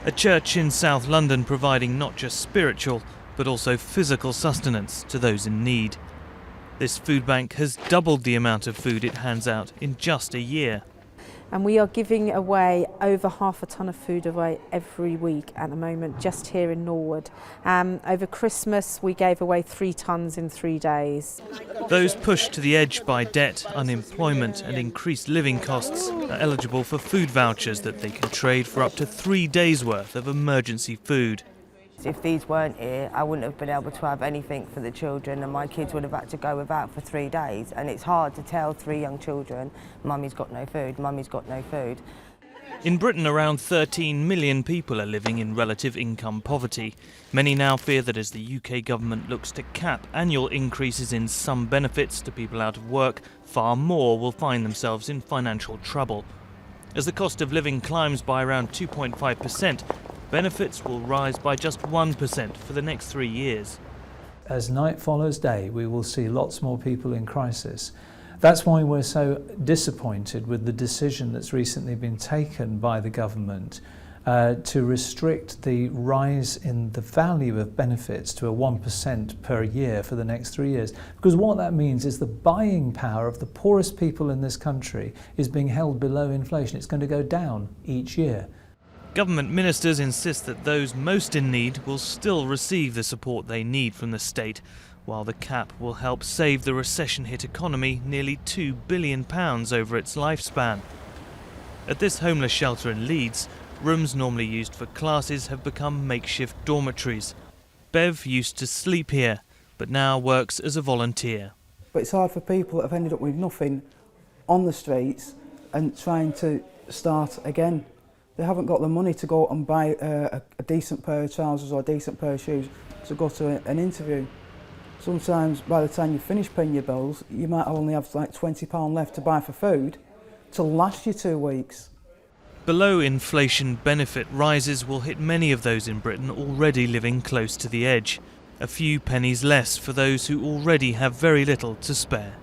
A church in South London providing not just spiritual but also physical sustenance to those in need. This food bank has doubled the amount of food it hands out in just a year. And we are giving away over 1/2 ton of food away every week at the moment, just here in Norwood. Over Christmas we gave away 3 tons in 3 days. Those pushed to the edge by debt, unemployment and increased living costs are eligible for food vouchers that they can trade for up to 3 days' worth of emergency food. If these weren't here, I wouldn't have been able to have anything for the children, and my kids would have had to go without for 3 days. And it's hard to tell 3 young children, Mummy's got no food, Mummy's got no food. In Britain, around 13 million people are living in relative income poverty. Many now fear that as the UK government looks to cap annual increases in some benefits to people out of work, far more will find themselves in financial trouble. As the cost of living climbs by around 2.5%, benefits will rise by just 1% for the next 3 years. As night follows day, we will see lots more people in crisis. That's why we're so disappointed with the decision that's recently been taken by the government to restrict the rise in the value of benefits to a 1% per year for the next 3 years. Because what that means is the buying power of the poorest people in this country is being held below inflation. It's going to go down each year. Government ministers insist that those most in need will still receive the support they need from the state, while the cap will help save the recession-hit economy nearly £2 billion over its lifespan. At this homeless shelter in Leeds, rooms normally used for classes have become makeshift dormitories. Bev used to sleep here, but now works as a volunteer. But it's hard for people that have ended up with nothing on the streets and trying to start again. They haven't got the money to go and buy a decent pair of trousers or a decent pair of shoes to go to an interview. Sometimes by the time you finish paying your bills, you might only have like £20 left to buy for food to last you 2 weeks. Below inflation benefit rises will hit many of those in Britain already living close to the edge. A few pennies less for those who already have very little to spare.